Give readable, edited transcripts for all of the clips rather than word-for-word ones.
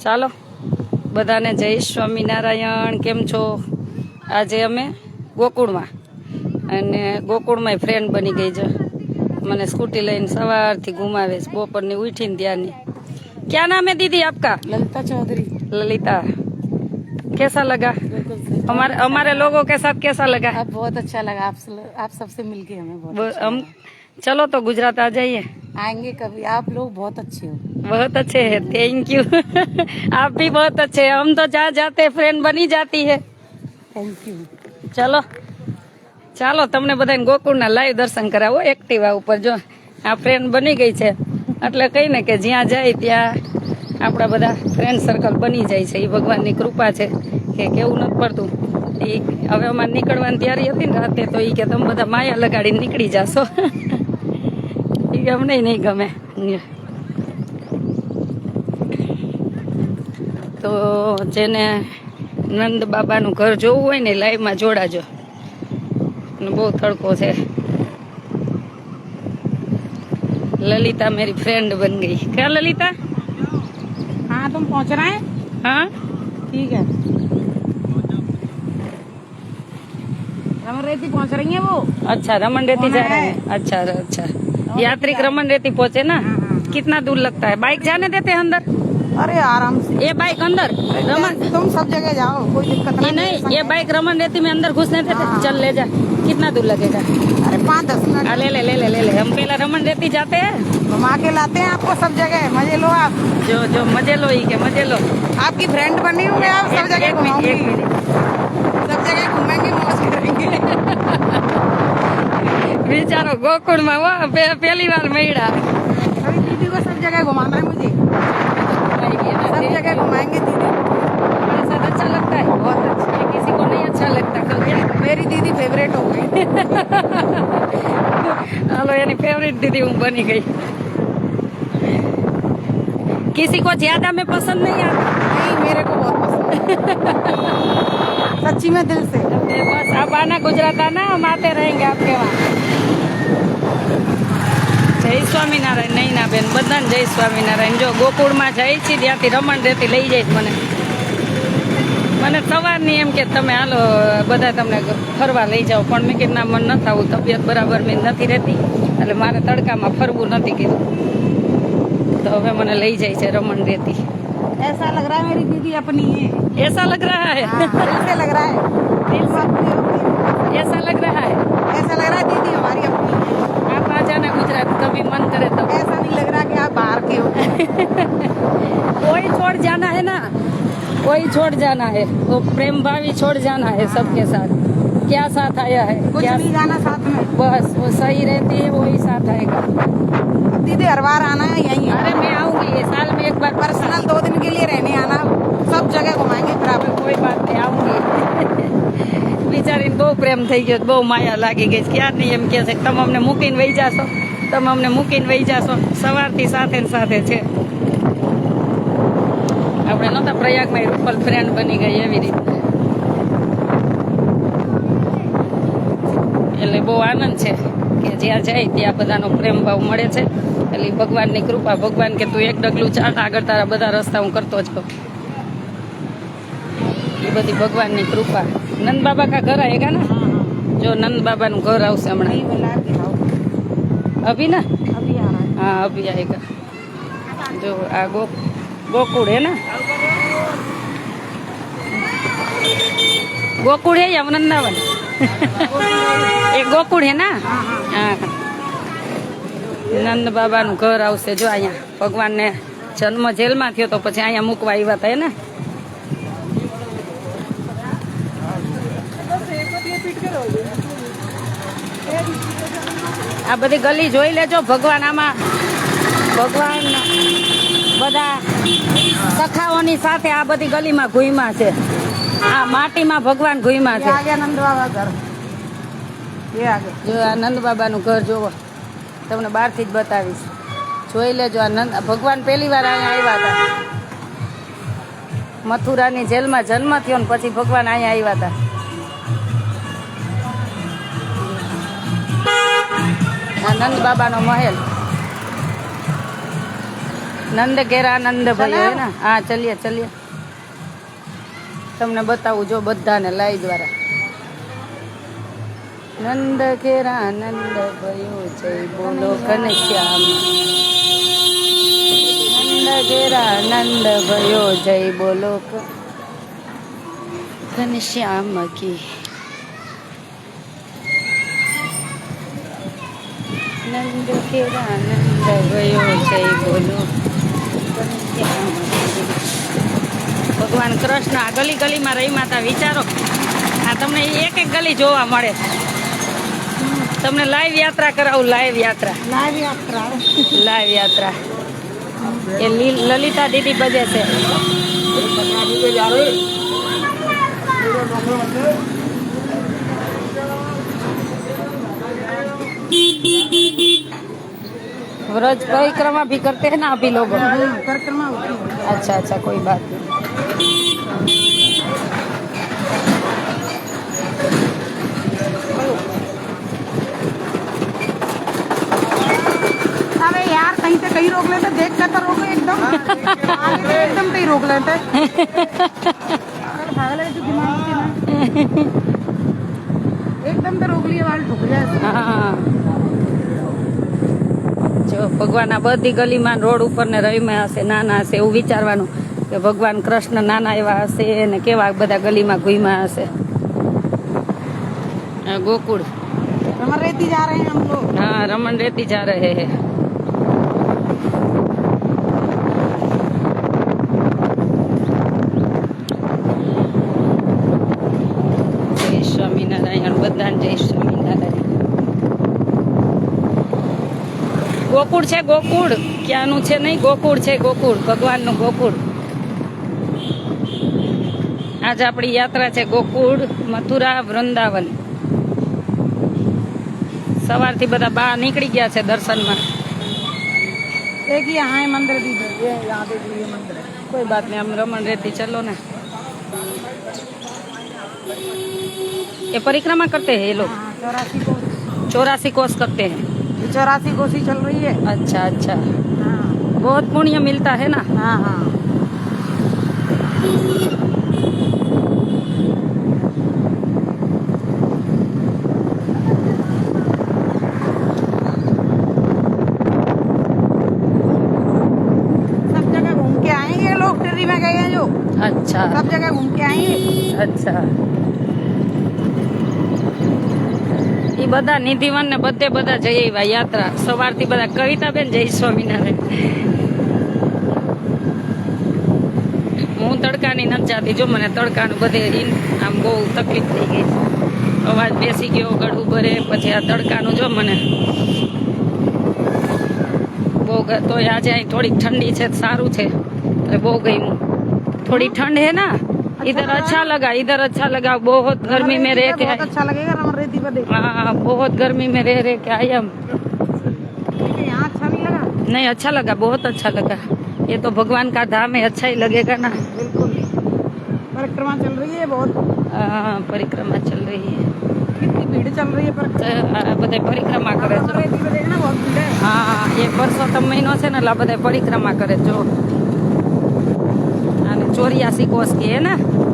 ચાલો બધાને જય સ્વામિનારાયણ. કેમ છો? આજે અમે ગોકુળમાં અને ગોકુળમાં ફ્રેન્ડ બની ગઈ છે. મને સ્કૂટી લઈને સવારથી ઘુમાવે છે, બપોરની ઉઠીને ત્યારની. क्या नाम है दीदी आपका? ललिता चौधरी। ललिता, कैसा लगा? हमारे लोगों के साथ कैसा लगा? अब बहुत अच्छा लगा आप सबसे मिलके हमें बहुत अच्छा हम लगा। चलो तो गुजरात आ जाइए। आएंगे कभी, आप लोग बहुत अच्छे हो। बहुत अच्छे हैं, थैंक यू। आप भी बहुत अच्छे हैं, हम तो जहाँ जाते फ्रेंड बनी जाती है। Thank you. चलो ચાલો તમને બધાને ગોકુળના લાઈવ દર્શન કરાવો એક્ટિવા ઉપર. જો આ ફ્રેન્ડ બની ગઈ છે એટલે કહીને કે જ્યાં જાય ત્યાં આપણા બધા ફ્રેન્ડ સર્કલ બની જાય છે. એ ભગવાનની કૃપા છે કે કેવું નથી પડતું. એ હવે અમારે નીકળવાની તૈયારી હતી ને રાતે, તો એ કે તમે બધા માયા લગાડીને નીકળી જાશો. એ અમને નહીં ગમે. તો જેને નંદ બાબાનું ઘર જોવું હોય ને લાઈવમાં જોડાજો. બહુ તડકો છે. ललिता मेरी फ्रेंड बन गई। क्या ललिता? हाँ तुम पहुँच रहे हैं? हाँ ठीक है। रमन रेती पहुँच रही है वो। अच्छा, रमन रेती जा रहे हैं। अच्छा अच्छा, यात्रिक रमन रेती पहुँचे ना। कितना दूर लगता है? बाइक जाने देते हैं अंदर? अरे आराम से। ये बाइक अंदर रमन, तुम सब जगह जाओ, कोई दिक्कत नहीं। ये बाइक रमन रेती में अंदर घुसने देते? चल ले जा। कितना दूर लगेगा? अरे 5-10 मिनट। ले ले ले ले ले ले। हम पहला रमन रेती जाते हैं, घुमा के लाते हैं आपको सब जगह, मजे लो आप। जो जो मजे लो ही के मजे लो। आपकी फ्रेंड बनी हूँ मैं, आप सब जगह घुमाऊंगी, सब जगह घूमेंगे, मौज करेंगे। बिचारो गोकुल में वो पहली बार मेड़ा। अभी दीदी को सब जगह घुमाना है मुझे, सब जगह घुमाएंगे दीदी। हमारे साथ अच्छा लगता है, बहुत अच्छा। ये किसी को नहीं अच्छा लगता। मेरी दीदी फेवरेट हो गई। हेलो, यानी फेवरेट दीदी हूँ बनी गई। किसी को ज्यादा में पसंद नहीं आता। नहीं, मेरे को बहुत पसंद है, सच्ची में दिल से। बस आप आना गुजरात आना, हम आते रहेंगे आपके वहाँ। જય સ્વામિનારાયણ. નહીં ના બેન, બધાને જય સ્વામિનારાયણ. જો ગોકુળમાં જાય છે ત્યાંથી રમણ રેતી લઈ જાય મને સવારની એમ કે તમે હાલો બધા તમને ફરવા લઈ જાઓ, પણ મેં કીધું ના, મન નથી આવું, તબિયત બરાબર મેં નથી રહેતી, એટલે મારે તડકામાં ફરવું નથી કીધું. તો હવે મને લઈ જાય છે રમણ રેતી. ऐसा लग रहा है मेरी दीदी अपनी है। ऐसा लग रहा है? हाँ, दिल से लग रहा है, दिल से अपनी होती है। ऐसा लग रहा है? ऐसा लग रहा है दीदी हमारी अपनी है। आप आ जाना गुजरात कभी मन करे तो। ऐसा नहीं लग रहा कि आप बाहर के हो। कोई छोड़ जाना है ना, कोई छोड़ जाना है, वो प्रेम भावी छोड़ जाना है सबके साथ। क्या साथ आया है? कुछ क्या नहीं जाना साथ में, बस वो सही रहती है, वही साथ आएगा। अब दीदी हर बार आना है यहीं। अरे मैं आऊंगी, ये साल में एक बार पर्सनल 2 दिन के लिए रहने आना, सब जगह घुमाएंगे फिर आप। कोई बात नहीं, आऊंगी। બિચારીને બહુ પ્રેમ થઈ ગયો, બહુ માયા લાગી ગઈ. ક્યારની એમ કહે છે કે તમે અમને મૂકીને વહી જાશો, તમે અમને મૂકીને વહી જાશો. સવારથી સાથે ને સાથે છે. આપણે નહોતા પ્રયાગમાં રૂપલ ફ્રેન્ડ બની ગઈ એવી રીતે. એટલે બહુ આનંદ છે કે જ્યાં જાય ત્યાં બધાનો પ્રેમ ભાવ મળે છે. એટલે ભગવાનની કૃપા. ભગવાન કે તું એક ડગલું ચાલ, આગળ તારા બધા રસ્તા હું કરતો જ કહું. એ બધી ભગવાનની કૃપા. નંદ બાબા કા ઘર આएगा ना? જો નંદ બાબાનું ઘર આવશે હમણાં. अभी ना? अभी आ रहा है। हाँ अभी आएगा। जो आ गोकुड़ है ना, गोकुड़ है या वृंदावन? एक गोकुड़ है ना? हाँ, નંદ બાબાનું ઘર આવશે. જો અહીંયા ભગવાનને જન્મ જેલમાં થયો તો પછી અહીંયા મૂકવા આવ્યા હતા ને. આ બધી ગલી જોઈ લેજો. ભગવાન આમાં, ભગવાન બધા સખાઓની સાથે આ બધી ગલીમાં ઘૂમ્યા છે. આ માટીમાં ભગવાન ઘૂમ્યા છે. ये आ गया नंद बाबा घर, ये आ गया। જો આ નંદ બાબાનું ઘર જોવો, તમને બહારથી જ બતાવીશ. જોઈ લેજો. આ નંદ ભગવાન પહેલી વાર અહીંયા આવ્યા હતા. મથુરાની જેલમાં જન્મ થયો ને પછી ભગવાન અહીંયા આવ્યા હતા. આ નંદ બાબાનો મહેલ. नंद घेरा नंद भाई है ना हाँ चलिए चलिए તમને બતાવું જો બધાને લાઈ દ્વારા નંદ ઘેરા નંદ ભયો જય બોલો ઘનશ્યામ નંદ ઘેરા નંદ ભયો જય બોલો ઘનશ્યામ કી નંદ ઘેરા નંદ ભયો જય બોલો ઘનશ્યામ કી ભગવાન કૃષ્ણ આ ગલી ગલીમાં રહી માતા વિચારો આ તમને એક એક ગલી જોવા મળે તમને લાઈવ યાત્રા કરાવું લાઈવ યાત્રા લાઈવ યાત્રા એ લલિતા દીદી બજે છે व्रज परिक्रमा भी करते हैं ना अभी लोग परिक्रमा होती है। अच्छा अच्छा कोई बात नहीं अबे यार कहीं से कहीं रोक लेते देख कर तो रोको एकदम एकदम कहीं रोक लेते भाग लगे तो दिमाग से ना एकदम तो रोक लिए वाल ठुक जाए હા જો ભગવાન આ બધી ગલીમાં રોડ ઉપર ને રહીમાં હશે નાના હશે એવું વિચારવાનું કે ભગવાન કૃષ્ણ નાના એવા હશે ને કેવા બધા ગલીમાં ઘૂમ્યા હશે આ ગોકુળ रमन रेती जा रहे हैं हम लोग हाँ रमन रेती जा रहे हैं जय स्वामीनारायण बधान जय स्वामीनारायण ગોકુળ છે ગોકુળ ક્યાંનું છે નહીં ગોકુળ છે ગોકુળ ભગવાનનું ગોકુળ આજ આપણી યાત્રા છે ગોકુળ મથુરા વૃંદાવન સવારથી બધા બહાર નીકળી ગયા છે દર્શનમાં एक ही यहाँ है मंदिर दीदी ये यहाँ देख लीजिए मंदिर है कोई बात नहीं हम रमन रेती चलो ना ये परिक्रमा करते हैं ये लोग हाँ 84 कोस करते हैं 84 कोसी चल रही है अच्छा अच्छा हाँ बहुत पुण्य मिलता है ना हाँ हाँ सब जगह घूम के आएंगे लोग टिर्री में गए हैं जो अच्छा सब जगह घूम के आएंगे अच्छा એ બધા નિધિવન ને બધે બધા જઈ આવ્યા યાત્રા સવારથી બધા કવિતાબેન જય સ્વામિનારાયણ હું તડકાની નથી જાતી જો મને તડકાનું બધે આમ બહુ તકલીફ થઈ ગઈ અવાજ બેસી ગયો ગળું ભરે પછી આ તડકાનું જો મને બહુ તોય આજે અહીં થોડીક ઠંડી છે સારું છે એટલે બહુ ગયું थोड़ी ठंड है ना इधर अच्छा लगा बहुत गर्मी में रह के बहुत अच्छा लगेगा रमन रेती पर देख हाँ बहुत गर्मी में रह के आए हम यहाँ अच्छा नहीं लगा नहीं अच्छा लगा बहुत अच्छा लगा ये तो भगवान का धाम है अच्छा ही लगेगा ना बिल्कुल परिक्रमा चल रही है बहुत हाँ परिक्रमा चल रही है कितनी भीड़ चल रही है બધા પરિક્રમા કરે છે रेती पर देखना बहुत भीड़ है હા એક પરસોત્તમ મહિનો છે ને એટલે બધા પરિક્રમા કરે જો અને 84 कोस की है ना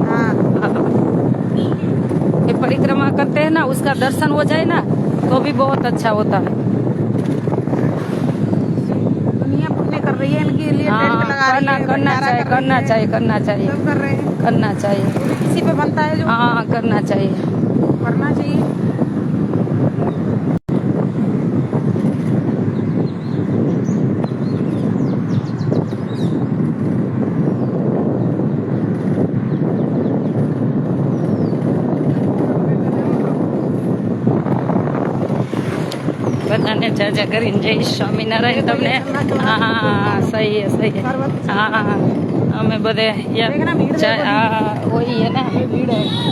हाँ ये परिक्रमा करते हैं ना उसका दर्शन हो जाए ना तो भी बहुत अच्छा होता है दुनिया पुण्य कर रही है इनके लिए हाँ टेंट लगा रही है करना चाहिए करना चाहिए करना चाहिए सब कर रहे हैं करना चाहिए किसी पे बनता है जो हाँ करना चाहिए करना चाहिए બધાને જાજા કરીને જય સ્વામિનારાયણ તમને હા સહી है हाँ हमें बदे हाँ वही है ना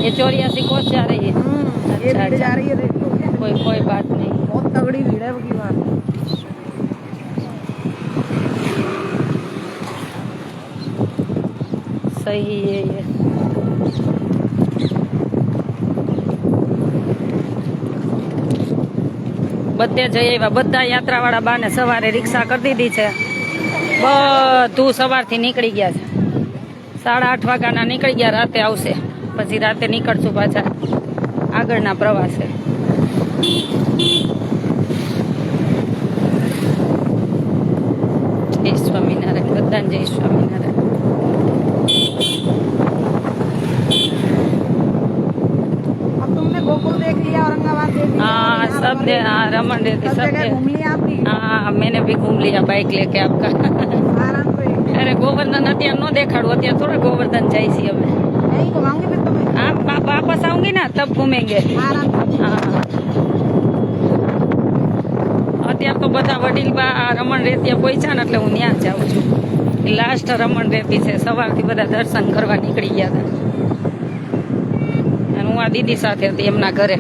ये 84 कोस जा रही है ये अच्छा भीड़ जा अच्छा रही है देख लो कोई बात नहीं बहुत तगड़ी भीड़ है की बात सही है ये બધે જઈ આવ્યા બધા યાત્રાવાળા બાને સવારે રિક્ષા કરી દીધી છે બધું સવારથી નીકળી ગયા છે. 8:30 વાગ્યાના નીકળી ગયા. રાતે આવશે, પછી રાતે નીકળશું પાછા આગળના પ્રવાસે. જય સ્વામિનારાયણ, બધાને જય સ્વામિનારાયણ. अब तुमने गोकुल देख लिया, औरंगाबाद देख लिया, हाँ सब दे, हाँ रमन देती सब सब जगह दे. घूम लिया आपने? हाँ मैंने भी घूम लिया बाइक लेके आपका. आराम से अरे गोवर्धन અત્યારે નો દેખાડું, અત્યારે થોડા गोवर्धन જાય છે હવે. नहीं घुमाऊंगी फिर तुम्हें हाँ वापस आऊंगी ना तब घूमेंगे. आराम से। હા અત્યારે તો બધા વડીલબા રમણ રેતિયા પહોંચ્યા ને એટલે હું ત્યાં જ જાઉં છું. લાસ્ટ રમણ રેતી છે. સવારથી બધા દર્શન કરવા નીકળી ગયા હતા અને હું આ દીદી સાથે હતી એમના ઘરે.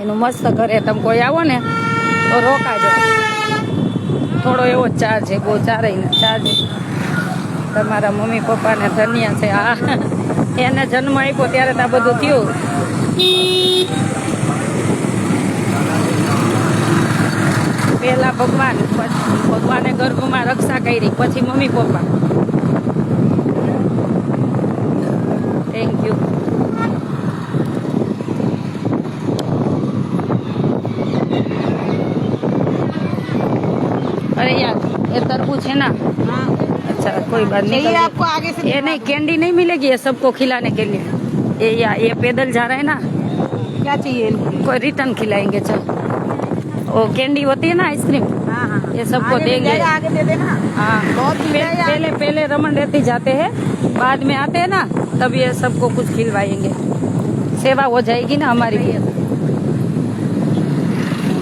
એનું મસ્ત ઘરે તમે કોઈ આવો ને તો રોકાજો. થોડો એવો ચાર્જ છે, બહુ ચારેય ચાર્જ. તમારા મમ્મી પપ્પાને ધન્ય છે. હા એને જન્મ આપ્યો ત્યારે તો આ બધું થયું. પહેલા ભગવાન, ભગવાને ગર્ભમાં રક્ષા કરી, પછી મમ્મી પપ્પા. Thank you. अरे यार ये तरबूज है ना? हाँ अच्छा कोई बात नहीं. चाहिए आपको आगे से? ये नहीं कैंडी नहीं मिलेगी ये सबको खिलाने के लिए. ये पैदल जा रहे हैं ना, क्या चाहिए इनको? कोई रिटर्न खिलाएंगे. चल वो कैंडी होती है ना आइसक्रीम, हाँ हाँ ये सबको आगे मिल देंगे. जाएगा, आगे दे देना। हाँ बहुत भीड़ है यार। पहले रमन रेती जाते हैं, बाद में आते हैं ना तब ये सबको कुछ खिलवाएंगे. सेवा हो जाएगी ना हमारी भी.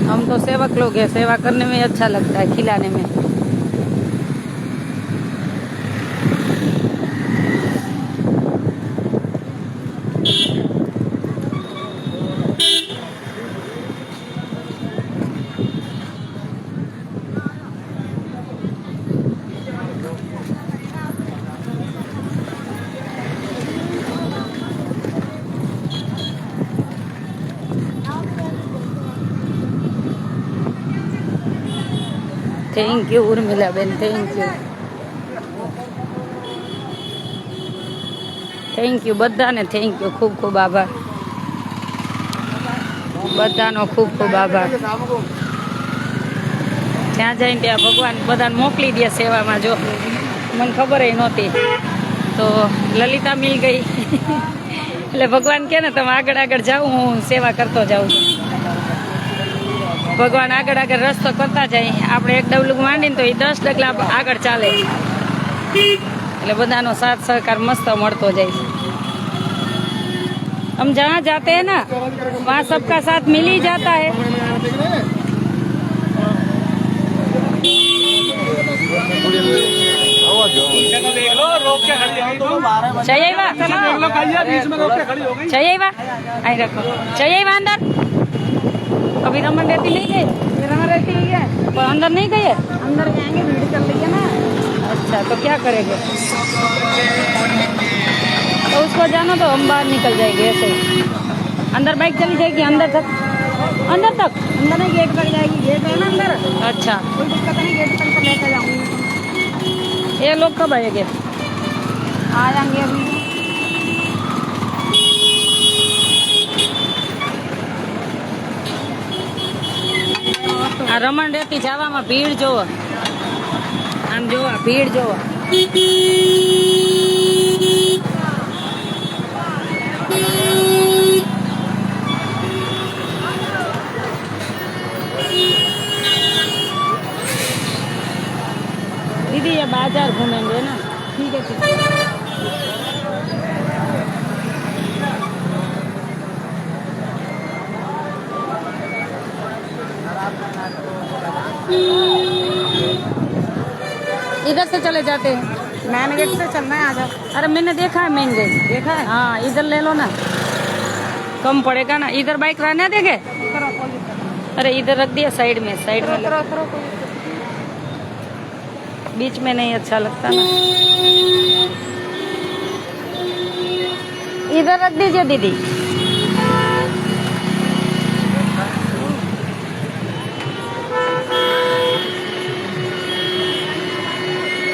हम तो सेवक लोग हैं, सेवा करने में अच्छा लगता है, खिलाने में. Thank you ઉર્મિલાબેન, thank you. Thank you બધાને, થેન્ક યુ. ખૂબ ખૂબ આભાર બધાનો, ખૂબ ખૂબ આભાર. ત્યાં જઈને ત્યાં ભગવાન બધાને મોકલી દે સેવામાં. જો મને ખબર નહોતી તો લલિતા મિલ ગઈ. એટલે ભગવાન કે ને તમે આગળ આગળ જાઓ, હું સેવા કરતો જાઉં છું. ભગવાન આગળ આગળ રસ્તો કરતા જાય. આપણે એક ડગલું માંડીને તો એ 10 ડગલા આગળ ચાલે. એટલે બધાનો સાથ સહકાર મસ્ત મળતો જાય. हम जहाँ जाते हैं ना वहाँ सबका साथ मिल ही जाता है. चाहिए आई रखो. चाहिए अंदर. अभी रमन रेती नहीं गए? रमन रेती ही है, पर अंदर नहीं गए? अंदर जाएंगे, भीड़ कर ली है ना। अच्छा तो क्या करेंगे? तो उसको जाना तो हम बाहर निकल जाएंगे ऐसे ही. अंदर बाइक चली जाएगी अंदर तक? अंदर तक? अंदर नहीं, गेट तक जाएगी, गेट है ना अंदर। अच्छा कोई दिक्कत नहीं, गेट तक लेकर जाऊंगी। ये लोग कब आएंगे? आ जाएंगे अभी। આ રમણ રેતી જવામાં ભીડ જોવો. આમ જોવા ભીડ જોવા. दीदी ये बाजार घूमेंगे ना? ठीक है ठीक है। इधर से चले जाते हैं. मैन गेट से चलना है, आ जाओ। अरे मैंने देखा है मेन गेट. देखा है? हाँ इधर ले लो ना, कम पड़ेगा ना. इधर बाइक रहने देंगे? करो, कोई दिक्कत नहीं। अरे इधर रख दिया साइड में, साइड में करो करो, कोई दिक्कत बीच में नहीं अच्छा लगता ना. इधर रख दीजिए दीदी.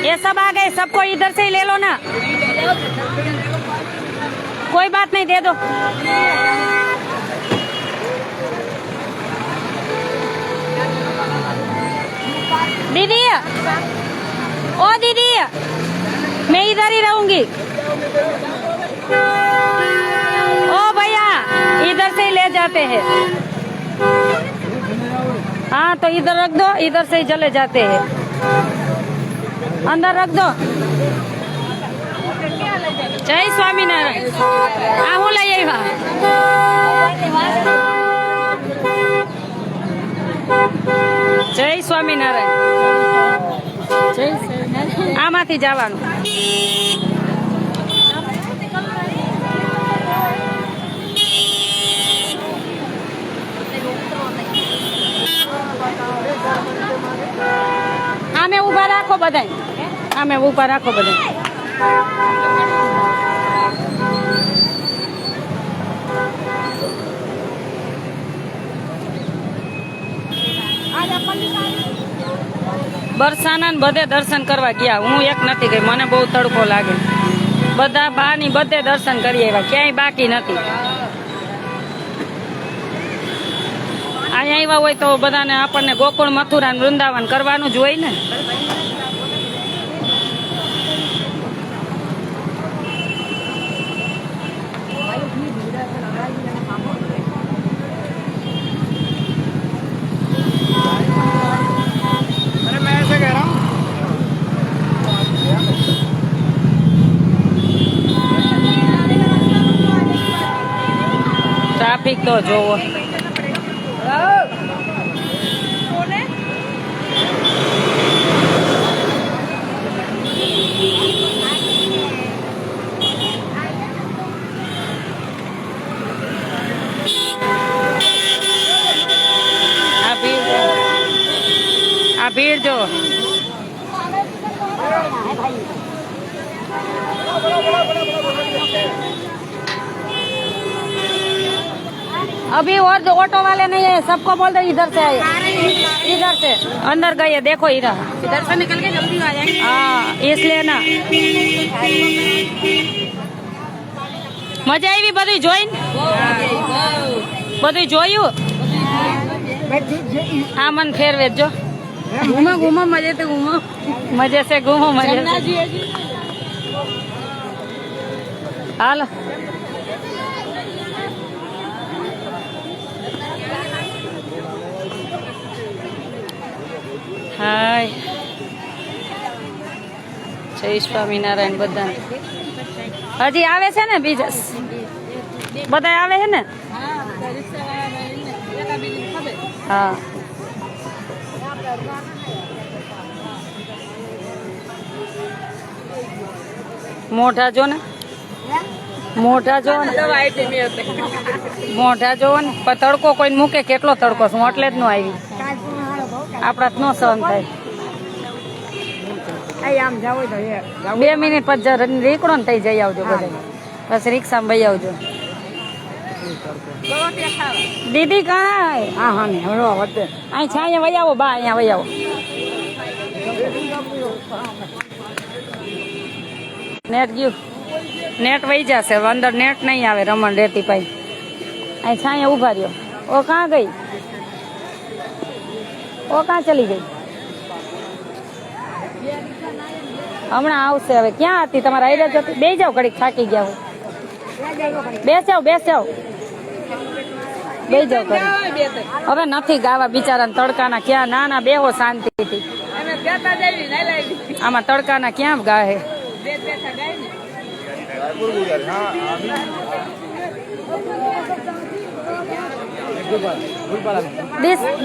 ये सब आ गए, सबको इधर से ही ले लो ना, कोई बात नहीं, दे दो। दीदी, ओ दीदी, मैं इधर ही रहूंगी। ओ भैया, इधर से ही ले जाते हैं। हाँ तो इधर रख दो, इधर से ही चले जाते हैं। अंदर रख दो। जय स्वामीनारायण। आहू लई આવ્યા। જય સ્વામિનારાયણ। આમાંથી જવાનું। આમે ઊભા રાખો બધાય, આમે ઊભા રાખો બધાય। બરસાના ને બધે દર્શન કરવા ગયા, હું એક નથી ગઈ, મને બહુ તડકો લાગે। બધા બા ની બધે દર્શન કરી આવ્યા, ક્યાંય બાકી નથી। અહીંયા આવ્યા હોય તો બધાને આપણને ગોકુળ, મથુરા, વૃંદાવન કરવાનું જ હોય ને। ટ્રાફિક તો જોવો। આ ભીડ જો। अभी और जो ऑटो वाले नहीं है, सबको बोल दो इधर से आए, इधर से अंदर गए, देखो इधर, इधर से निकल के जल्दी आ जाएंगे। हाँ इसलिए ना। મજા આવી બધું જોઈને? બધું જોયું? હા મન ફેરવે જો। घूमो घूमो मजे से घूमो, मजे से घूमो, मजे से। हालो हाय, જય સ્વામિનારાયણ। બધા હજી આવે છે ને? બીજા બધા આવે છે ને? હા મોઢા જો ને, મોઢા જો ને, મોઢા જો ને। પણ તડકો કોઈ મૂકે, કેટલો તડકો છું એટલે જ ન આવી, આપણા જ ન સહન થાય। 2 મિનિટ પછી નીકળો ને તઈ જઈ આવજો બધા, બસ રિક્ષામાં ભાઈ આવજો। દીદી કहाँ है? हाँ हाँ नहीं हम लोग અહીં છે, અહીંયા વહી આવો બા, અહીંયા વહી આવો। નેટ ગયું, નેટ વહી જશે અંદર, નેટ નહીં આવે રમણ રેતી પાઈ। અહીં છે, અહીંયા ઉભા રહ્યો। ઓ કहाँ ગઈ? ઓ કहाँ ચલી ગઈ? હમણાં આવશે। હવે ક્યાં હતી તમારા આઈડિયા જતી? બે જાઓ, ઘડીક થાકી ગયા હોય, બેસ જાઓ, બેસ જાઓ, બે જાઓ ઘડીક। હવે નથી ગાવા બિચારાને તડકાના, ક્યાં? ના ના બેહો શાંતિથી, આમાં તડકાના ક્યાં ગાહે?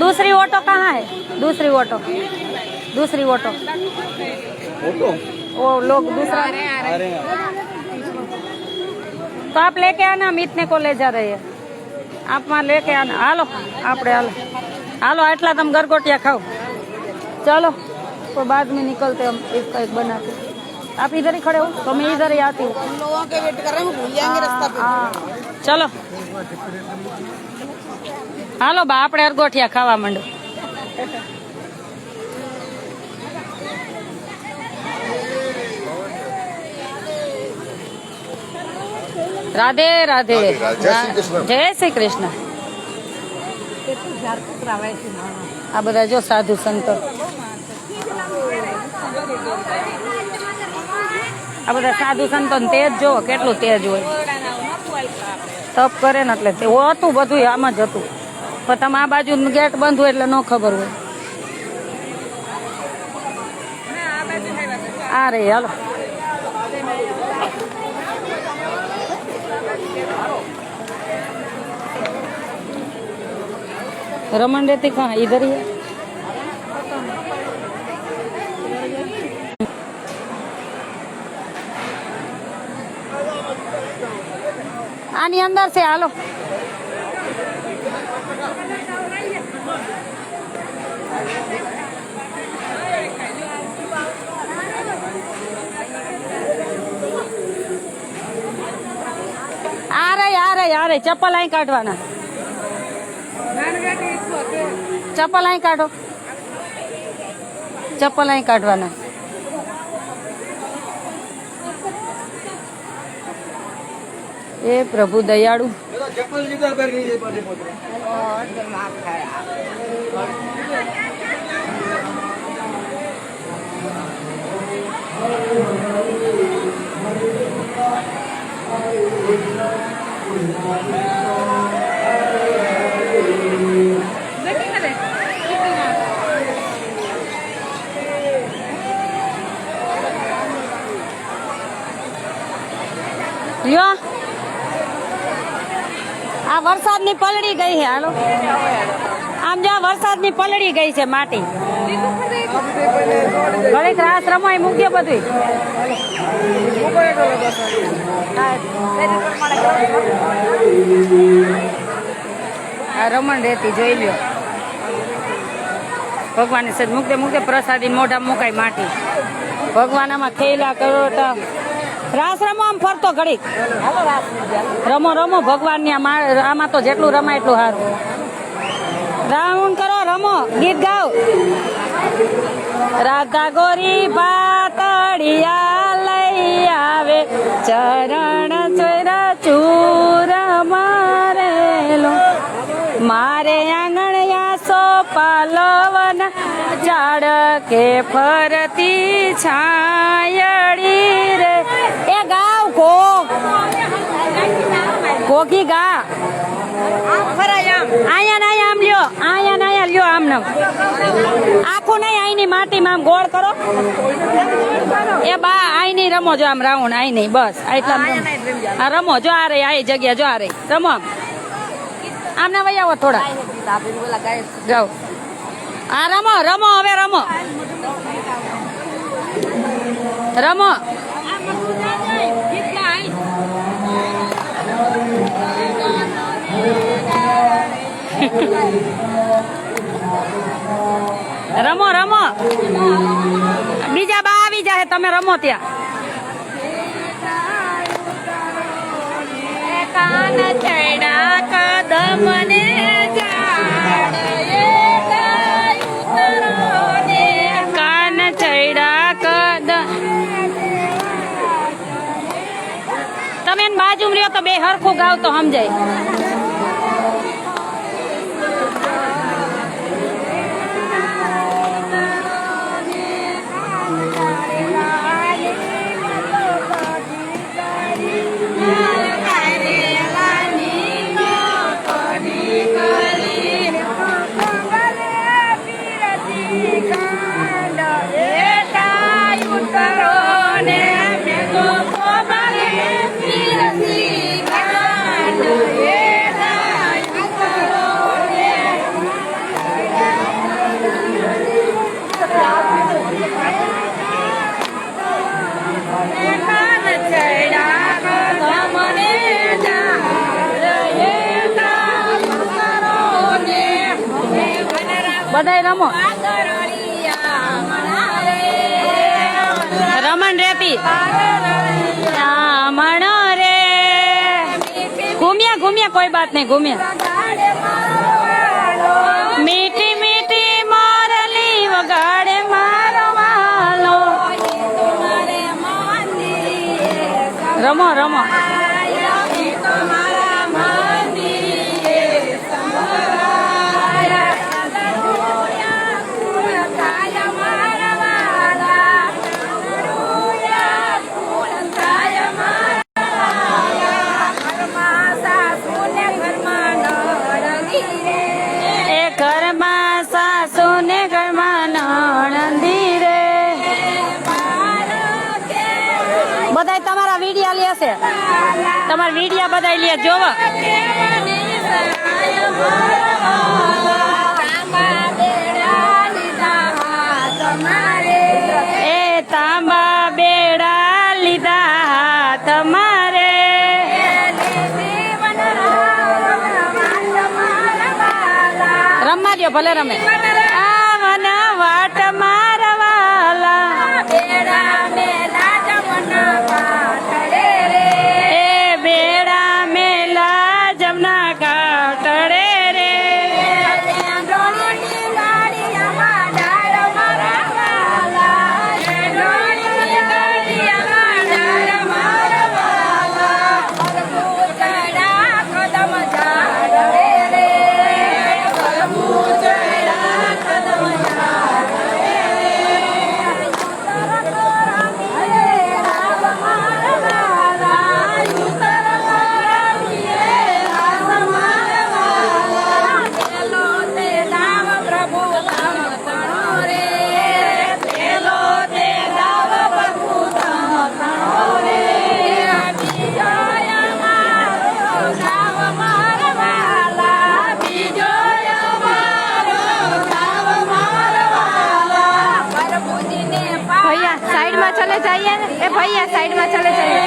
दूसरी ऑटो कहाँ है? दूसरी ऑटो, दूसरी ऑटो, वो लोग दूसरा। तो आप लेके आना, हम इतने को ले जा रहे हैं, आप वहाँ लेके आना। हालो आपड़े, हालो हालो, आटला तुम गरगोटिया खाओ, चलो। तो बाद में निकलते हम एक का एक बनाते। आप इधर ही खड़े हो तो मैं इधर ही आती हूँ। हम लोगों के वेट कर रहे हैं, भूल जाएंगे रास्ता पे। चलो हालो बा, आपड़े अरगोटिया खावा मंडो। રાધે રાધે. જય શ્રી કૃષ્ણ. જય શ્રી કૃષ્ણ. આ બધા જો સાધુ સંતો, આ બધા સાધુ સંતો ને તેજ જો કેટલું તેજ હોય. તપ કરે ને એટલે તે હતું બધું આમ જ હતું, પણ તમે આ બાજુ ગેટ બંધ હોય એટલે ન ખબર હોય. આ રે હાલો. रमन रहती कहाँ? इधर ही है. आनी अंदर से आलो. आ रहे चप्पल आई काटवाना. चप्पल અહીં કાઢો, ચપ્પલ અહીં કાઢવાના. એ પ્રભુ દયાળુ. લ્યો આ વરસાદની પલળી ગઈ છે. હાલો આમ જો વરસાદની પલળી ગઈ છે માટી. ઘડીક રાસ રમાય મૂક્યો બધું. આ રમણ રહેતી જોઈ લ્યો. ભગવાન સજ મૂકતે મૂકતે પ્રસાદી મોઢા મુકાય માટી. ભગવાન આમાં ખેલા કરોટા રાસ રમો. આમ ફરતો ઘડીક રમો રમો ભગવાનની. આમાં તો જેટલું રમાય એટલું સારું. રાઉન્ડ કરો, રમો, ગીત ગાઓ. રાધા ગોરી પાતળિયા લઈ આવે, ચરણ ચોરા ચૂર મારેલો, મારે આંગણિયા સોપાલવન ઝાડ કે ફરતી છાયડી રે. એ ગાવ કોકી ગા. આયા ના આમ લ્યો, આયા ના આયા લ્યો. આમ નામ આખું નહીં, આઈની માટીમાં આમ ગોળ કરો. એ બા આઈની રમો જો આમ રાઉન્ડ આઈની બસ આટલા આ રમો જો. આ રહી આ જગ્યા જો. આ રહી રમો. આમ ના વહી આવો થોડા જાઓ. આ રમો રમો હવે રમો રમો. રમો રમો. બીજા બા આવી જાય, તમે રમો ત્યાં. કાન ચડા કદમ ને કાન ચડા કદમ. તમે બાજુ રહ્યો તો બે હરખું ગાવ તો સમજાય. બધાય રમો. રમણ રેતી મણ રે. ઘૂમ્યા ઘૂમ્યા કોઈ બાત નહીં, ઘૂમ્યા. મીઠી મીઠી મોરલી વગાડે મારો વાલો. રમો રમો. બધાય તમારા વિડિયા લેશે, તમારા વિડિયા બધાય લે જોવા. એ તાંબા બેડા લીધા તમારે, રમવા દો ભલે રમે. આવના વાટ મારવાલા એ બેડા મેલા જમના કાટડે રે. भैया साइड में चले जाइए, ए भैया साइड में चले जाइए.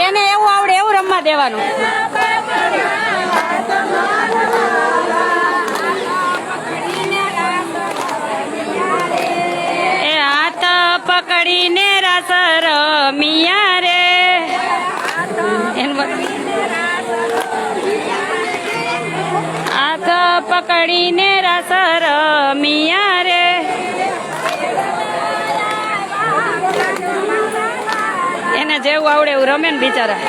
એને એવું આવડે એવું રમવા દેવાનું. એ હાથ પકડીને રાસ રમિયા રે. હાથ પકડીને રાસ રમિયા રે. એને જેવું આવડે એવું રમે ને બિચારા.